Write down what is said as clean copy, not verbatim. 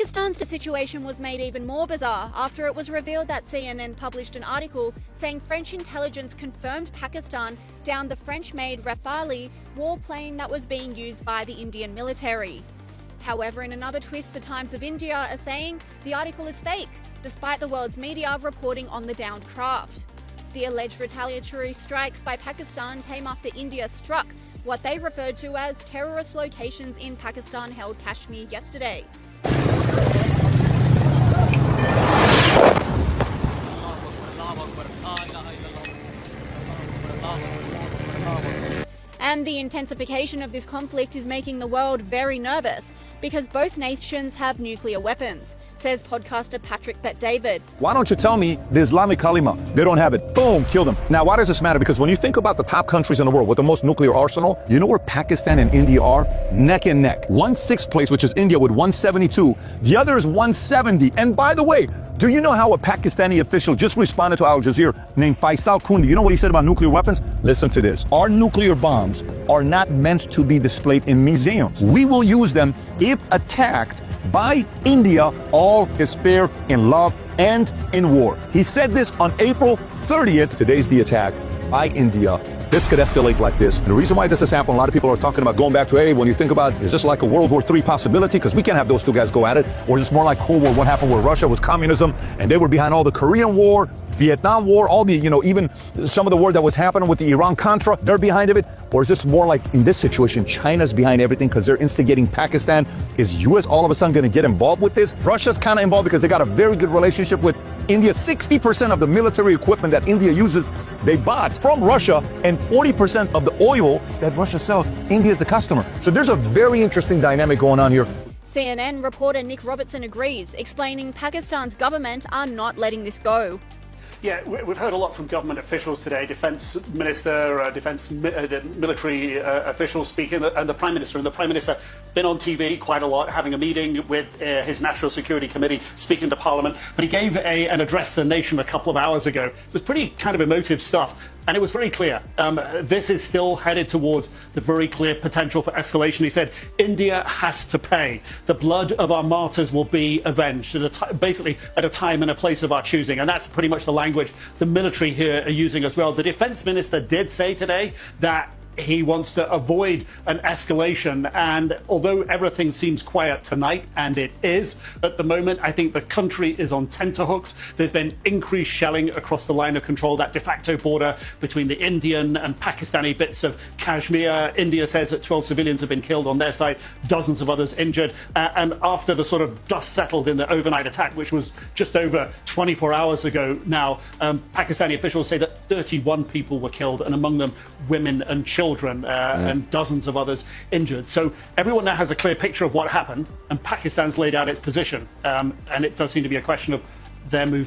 Pakistan's situation was made even more bizarre after it was revealed that CNN published an article saying French intelligence confirmed Pakistan downed the French-made Rafale warplane that was being used by the Indian military. However, in another twist, the Times of India are saying the article is fake, despite the world's media reporting on the downed craft. The alleged retaliatory strikes by Pakistan came after India struck what they referred to as terrorist locations in Pakistan-held Kashmir yesterday. And the intensification of this conflict is making the world very nervous because both nations have nuclear weapons, says podcaster Patrick Bet-David. Why don't you tell me the Islamic Kalima? They don't have it. Boom, kill them. Now, why does this matter? Because when you think about the top countries in the world with the most nuclear arsenal, you know where Pakistan and India are? Neck and neck. 1/6 place, which is India with 172. The other is 170. And by the way, do you know how a Pakistani official just responded to Al Jazeera named Faisal Kundi? You know what he said about nuclear weapons? Listen to this. Our nuclear bombs are not meant to be displayed in museums. We will use them if attacked by India. All is fair in love and in war. He said this on April 30th. Today's the attack by India. This could escalate like this. And the reason why this has happened, a lot of people are talking about going back to, hey, when you think about, is this like a World War III possibility? Because we can't have those two guys go at it. Or is this more like Cold War? What happened where Russia was communism and they were behind all the Korean War, Vietnam War, all the, even some of the war that was happening with the Iran-Contra, they're behind of it? Or is this more like, in this situation, China's behind everything because they're instigating Pakistan? Is U.S. all of a sudden going to get involved with this? Russia's kind of involved because they got a very good relationship with India. 60% of the military equipment that India uses, they bought from Russia, and 40% of the oil that Russia sells, India is the customer. So there's a very interesting dynamic going on here. CNN reporter Nick Robertson agrees, explaining Pakistan's government are not letting this go. Yeah, we've heard a lot from government officials today, defence minister, the military officials speaking, and the Prime Minister. And the Prime Minister been on TV quite a lot, having a meeting with his National Security Committee, speaking to Parliament. But he gave an address to the nation a couple of hours ago. It was pretty kind of emotive stuff. And it was very clear. This is still headed towards the very clear potential for escalation. He said, India has to pay. The blood of our martyrs will be avenged, basically at a time and a place of our choosing. And that's pretty much the language the military here are using as well. The Defence Minister did say today that he wants to avoid an escalation, and although everything seems quiet tonight, and it is at the moment, I think the country is on tenterhooks. There's been increased shelling across the line of control, that de facto border between the Indian and Pakistani bits of Kashmir. India says that 12 civilians have been killed on their side, dozens of others injured, and after the sort of dust settled in the overnight attack, which was just over 24 hours ago now, Pakistani officials say that 31 people were killed, and among them women and children, and dozens of others injured. So everyone now has a clear picture of what happened, and Pakistan's laid out its position, and it does seem to be a question of their move